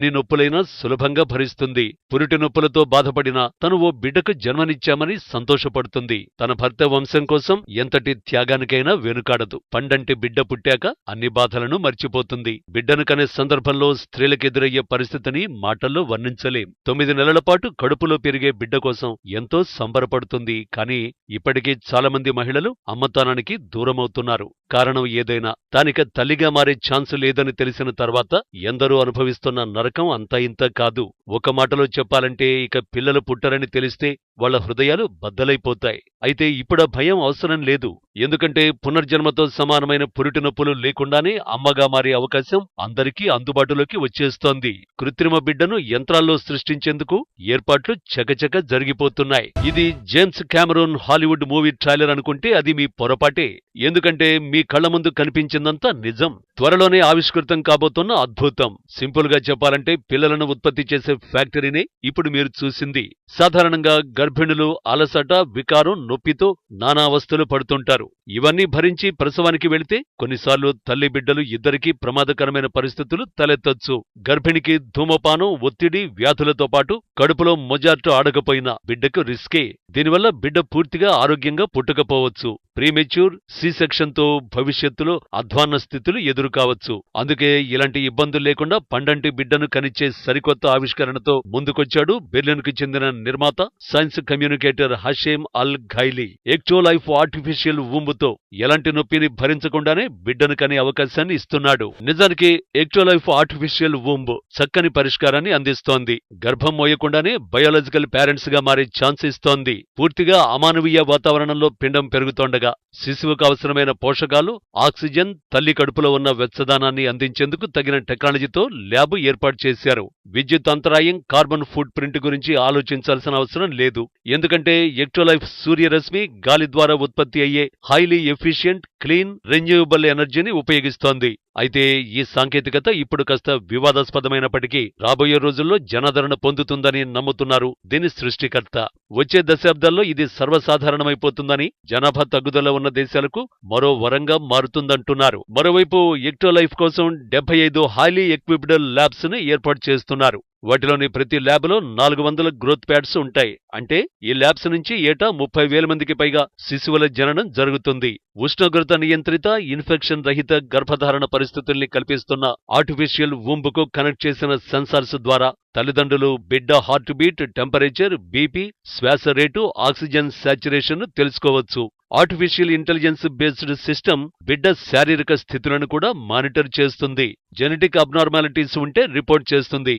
ఎన్ని నొప్పులైనా సులభంగా భరిస్తుంది. పురిటి నొప్పులతో బాధపడినా తను ఓ బిడ్డకు జన్మనిచ్చామని సంతోషపడుతుంది. తన భర్త వంశం కోసం ఎంతటి త్యాగానికైనా వెనుకాడదు. పండంటి బిడ్డ పుట్టాక అన్ని బాధలను మర్చిపోతుంది. బిడ్డను కనే సందర్భంలో స్త్రీలకెదురయ్యే పరిస్థితిని మాటల్లో వర్ణించలేం. 9 నెలల పాటు కడుపులో పెరిగే బిడ్డ కోసం ఎంతో సంబరపడుతుంది. కానీ ఇప్పటికీ చాలామంది మహిళలు అమ్మతానానికి దూరమవుతున్నారు. కారణం ఏదైనా తానిక తల్లిగా మారే ఛాన్స్ లేదని తెలిసిన తర్వాత ఎందరో అనుభవిస్తున్న నరకం అంతా ఇంత కాదు. ఒక మాటలో చెప్పాలంటే ఇక పిల్లలు పుట్టరని తెలిస్తే వాళ్ల హృదయాలు బద్దలైపోతాయి. అయితే ఇప్పుడా భయం అవసరం లేదు. ఎందుకంటే పునర్జన్మతో సమానమైన పురిటి నొప్పులు లేకుండానే అమ్మగా మారే అవకాశం అందరికీ అందుబాటులోకి వచ్చేస్తోంది. కృత్రిమ బిడ్డను యంత్రాల్లో సృష్టించేందుకు ఏర్పాట్లు చకచక జరిగిపోతున్నాయి. ఇది James Cameroon Hollywood movie trailer అనుకుంటే అది మీ పొరపాటే. ఎందుకంటే మీ కళ్ల ముందు కనిపించిందంతా నిజం. త్వరలోనే ఆవిష్కృతం కాబోతున్న అద్భుతం. సింపుల్ గా చెప్పాలంటే పిల్లలను ఉత్పత్తి చేసే ఫ్యాక్టరీనే ఇప్పుడు మీరు చూసింది. సాధారణంగా గర్భిణులు అలసట, వికారం, నొప్పితో నానా అవస్థలు పడుతుంటారు. ఇవన్నీ భరించి ప్రసవానికి వెళితే కొన్నిసార్లు తల్లి బిడ్డలు ఇద్దరికీ ప్రమాదకరమైన పరిస్థితులు తలెత్తొచ్చు. గర్భిణికి ధూమపానం, ఒత్తిడి, వ్యాధులతో పాటు కడుపులో మొజార్టు ఆడకపోయినా బిడ్డకు రిస్కే. దీనివల్ల బిడ్డ పూర్తిగా ఆరోగ్యంగా పుట్టకపోవచ్చు. ప్రీమెచ్యూర్ సి సెక్షన్తో భవిష్యత్తులో అధ్వాన్న స్థితులు ఎదురుకావచ్చు. అందుకే ఇలాంటి ఇబ్బందులు లేకుండా పండంటి బిడ్డను కనిచ్చే సరికొత్త ఆవిష్కరణతో ముందుకొచ్చాడు బెర్లిన్కు చెందిన నిర్మాత, సైన్స్ కమ్యూనికేటర్ హషేమ్ అల్ ఘైలీ. ఎక్టోలైఫ్ ఆర్టిఫిషియల్ ఊంబుతో ఎలాంటి నొప్పిని భరించకుండానే బిడ్డను కనే అవకాశాన్ని ఇస్తున్నాడు. నిజానికి ఎక్టోలైఫ్ ఆర్టిఫిషియల్ ఊంబ్ చక్కని పరిష్కారాన్ని అందిస్తోంది. గర్భం మోయకుండానే బయోలాజికల్ పేరెంట్స్ గా మారే ఛాన్స్ ఇస్తోంది. పూర్తిగా అమానవీయ వాతావరణంలో పిండం పెరుగుతోండగా శిశువుకు అవసరమైన పోషకాలు, ఆక్సిజన్, తల్లి కడుపులో ఉన్న వెచ్చదనాన్ని అందించేందుకు తగిన టెక్నాలజీతో ల్యాబ్ ఏర్పాటు చేశారు. విద్యుత్ అంతరాయం, కార్బన్ ఫుట్ ప్రింట్ గురించి ఆలోచించాల్సిన అవసరం లేదు. ఎందుకంటే ఎక్టోలైఫ్ సూర్యరశ్మి, గాలి ద్వారా ఉత్పత్తి అయ్యే హైలీ ఎఫిషియెంట్, క్లీన్, రెన్యూవబుల్ ఎనర్జీని ఉపయోగిస్తోంది. అయితే ఈ సాంకేతికత ఇప్పుడు కాస్త వివాదాస్పదమైనప్పటికీ రాబోయే రోజుల్లో జనాదరణ పొందుతుందని నమ్ముతున్నారు దీని సృష్టికర్త. వచ్చే దశాబ్దాల్లో ఇది సర్వసాధారణమైపోతుందని, జనాభా తగ్గుదల ఉన్న దేశాలకు మరో వరంగా మారుతుందంటున్నారు. మరోవైపు ఎక్టోలైఫ్ కోసం 75 హైలీ ఎక్విప్డ్ ల్యాబ్స్ ని ఏర్పాటు చేస్తున్నారు. వాటిలోని ప్రతి ల్యాబ్లో 400 గ్రోత్ ప్యాడ్స్ ఉంటాయి. అంటే ఈ ల్యాబ్స్ నుంచి ఏటా 30,000 మందికి పైగా శిశువుల జననం జరుగుతుంది. ఉష్ణోగ్రత నియంత్రిత, ఇన్ఫెక్షన్ రహిత గర్భధారణ పరిస్థితుల్ని కల్పిస్తున్న ఆర్టిఫిషియల్ ఊంబుకు కనెక్ట్ చేసిన సెన్సార్స్ ద్వారా తల్లిదండ్రులు బిడ్డ హార్ట్ బీట్, టెంపరేచర్, బీపీ, శ్వాస రేటు, ఆక్సిజన్ సాచ్యురేషన్ తెలుసుకోవచ్చు. ఆర్టిఫిషియల్ ఇంటెలిజెన్స్ బేస్డ్ సిస్టమ్ బిడ్డ శారీరక స్థితులను కూడా మానిటర్ చేస్తుంది. జెనెటిక్ అబ్నార్మాలిటీస్ ఉంటే రిపోర్ట్ చేస్తుంది.